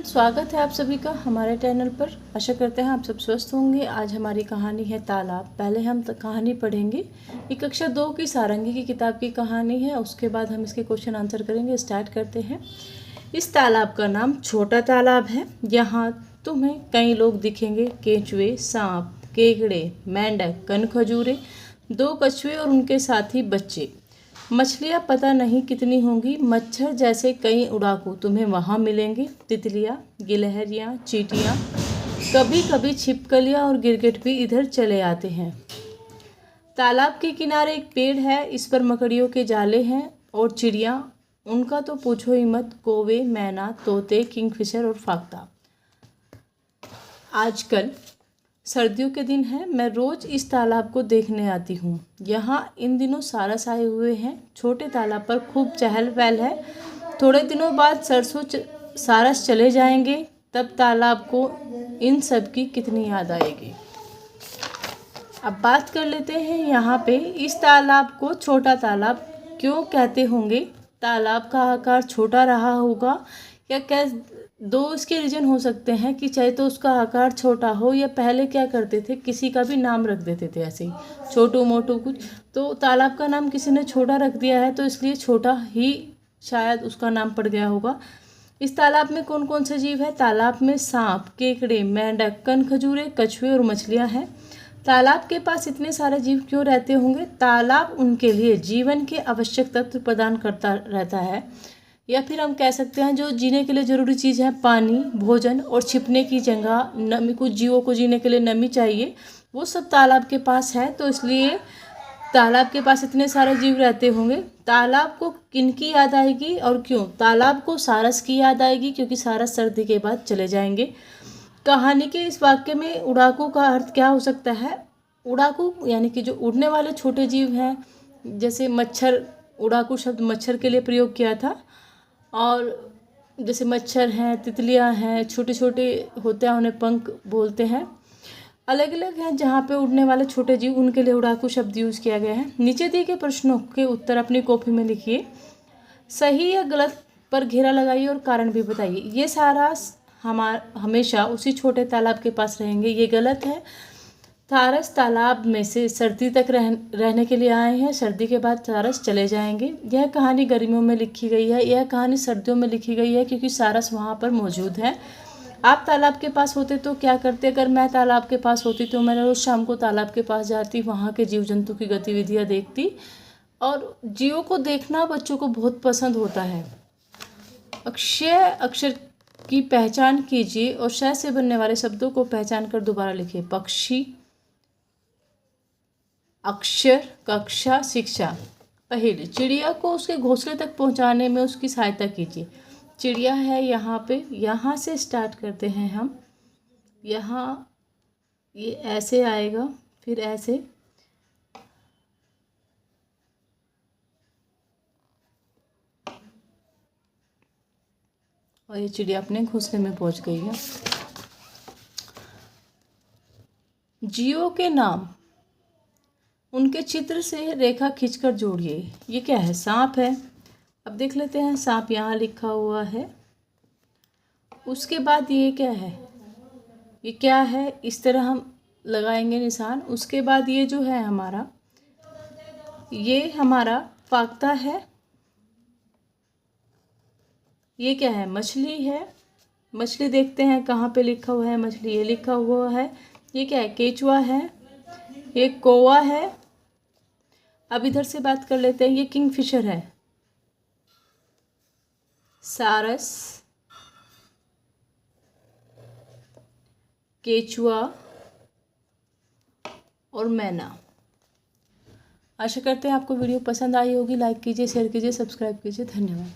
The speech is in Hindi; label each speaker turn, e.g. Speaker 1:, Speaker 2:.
Speaker 1: स्वागत है आप सभी का हमारे चैनल पर। आशा करते हैं आप सब स्वस्थ होंगे। आज हमारी कहानी है तालाब। पहले हम कहानी पढ़ेंगे। ये कक्षा 2 की सारंगी की किताब की कहानी है। उसके बाद हम इसके क्वेश्चन आंसर करेंगे। स्टार्ट करते हैं। इस तालाब का नाम छोटा तालाब है। यहाँ तुम्हें कई लोग दिखेंगे। केंचुए, सांप, केकड़े, मेंढक, कनखजूरे, 2 कछुए और उनके साथी बच्चे। मछलियाँ पता नहीं कितनी होंगी। मच्छर जैसे कई उड़ाकू तुम्हें वहाँ मिलेंगे। तितलियाँ, गिलहरियाँ, चींटियाँ, कभी कभी छिपकलियाँ और गिरगिट भी इधर चले आते हैं। तालाब के किनारे एक पेड़ है। इस पर मकड़ियों के जाले हैं और चिड़िया, उनका तो पूछो ही मत। कौवे, मैना, तोते, किंगफिशर और फाख्ता। आजकल सर्दियों के दिन हैं। मैं रोज़ इस तालाब को देखने आती हूँ। यहाँ इन दिनों सारस आए हुए हैं। छोटे तालाब पर खूब चहल पहल है। थोड़े दिनों बाद सारस चले जाएंगे। तब तालाब को इन सब की कितनी याद आएगी। अब बात कर लेते हैं यहाँ पे इस तालाब को छोटा तालाब क्यों कहते होंगे। तालाब का आकार छोटा रहा होगा या क्या? 2 इसके रीजन हो सकते हैं कि चाहे तो उसका आकार छोटा हो या पहले क्या करते थे, किसी का भी नाम रख देते थे ऐसे ही छोटू मोटू कुछ। तो तालाब का नाम किसी ने छोटा रख दिया है तो इसलिए छोटा ही शायद उसका नाम पड़ गया होगा। इस तालाब में कौन कौन से जीव है? तालाब में सांप, केकड़े, मेंढक, कनखजूरे, कछुए और मछलियाँ हैं। तालाब के पास इतने सारे जीव क्यों रहते होंगे? तालाब उनके लिए जीवन के आवश्यक तत्व प्रदान करता रहता है, या फिर हम कह सकते हैं जो जीने के लिए ज़रूरी चीज़ है, पानी, भोजन और छिपने की जगह, नमी। कुछ जीवों को जीने के लिए नमी चाहिए, वो सब तालाब के पास है। तो इसलिए तालाब के पास इतने सारे जीव रहते होंगे। तालाब को किनकी याद आएगी और क्यों? तालाब को सारस की याद आएगी क्योंकि सारस सर्दी के बाद चले जाएंगे। कहानी के इस वाक्य में उड़ाकू का अर्थ क्या हो सकता है? उड़ाकू यानी कि जो उड़ने वाले छोटे जीव हैं, जैसे मच्छर। उड़ाकू शब्द मच्छर के लिए प्रयोग किया था। और जैसे मच्छर हैं, तितलियां हैं, छोटे छोटे होते हैं, उन्हें पंख बोलते हैं। अलग अलग हैं जहाँ पे उड़ने वाले छोटे जीव, उनके लिए उड़ाकू शब्द यूज़ किया गया है। नीचे दिए गए प्रश्नों के उत्तर अपनी कॉपी में लिखिए। सही या गलत पर घेरा लगाइए और कारण भी बताइए। ये सारा हमेशा उसी छोटे तालाब के पास रहेंगे, ये गलत है। सारस तालाब में से सर्दी तक रहने के लिए आए हैं। सर्दी के बाद सारस चले जाएंगे। यह कहानी गर्मियों में लिखी गई है, यह कहानी सर्दियों में लिखी गई है क्योंकि सारस वहाँ पर मौजूद है। आप तालाब के पास होते तो क्या करते? अगर मैं तालाब के पास होती तो मैं रोज़ शाम को तालाब के पास जाती, वहाँ के जीव जंतु की गतिविधियाँ देखती। और जीवों को देखना बच्चों को बहुत पसंद होता है। अक्षय अक्षर की पहचान कीजिए और श से बनने वाले शब्दों को पहचान कर दोबारा लिखिए। पक्षी, अक्षर, कक्षा, शिक्षा। पहले, चिड़िया को उसके घोंसले तक पहुंचाने में उसकी सहायता कीजिए। चिड़िया है यहाँ पे, यहाँ से स्टार्ट करते हैं हम। यहाँ ये ऐसे आएगा, फिर ऐसे, और ये चिड़िया अपने घोंसले में पहुंच गई है। जीवों के नाम, उनके चित्र से रेखा खींचकर जोड़िए। ये क्या है? सांप है। अब देख लेते हैं, सांप यहाँ लिखा हुआ है। उसके बाद ये क्या है? ये क्या है? इस तरह हम लगाएंगे निशान। उसके बाद ये जो है हमारा, ये हमारा फाख्ता है। ये क्या है? मछली है। मछली देखते हैं कहाँ पे लिखा हुआ है मछली, ये लिखा हुआ है। ये क्या है? केचुआ है। ये कौवा है। अब इधर से बात कर लेते हैं, ये किंगफिशर है। सारस, केचुआ और मैना। आशा करते हैं आपको वीडियो पसंद आई होगी। लाइक कीजिए, शेयर कीजिए, सब्सक्राइब कीजिए। धन्यवाद।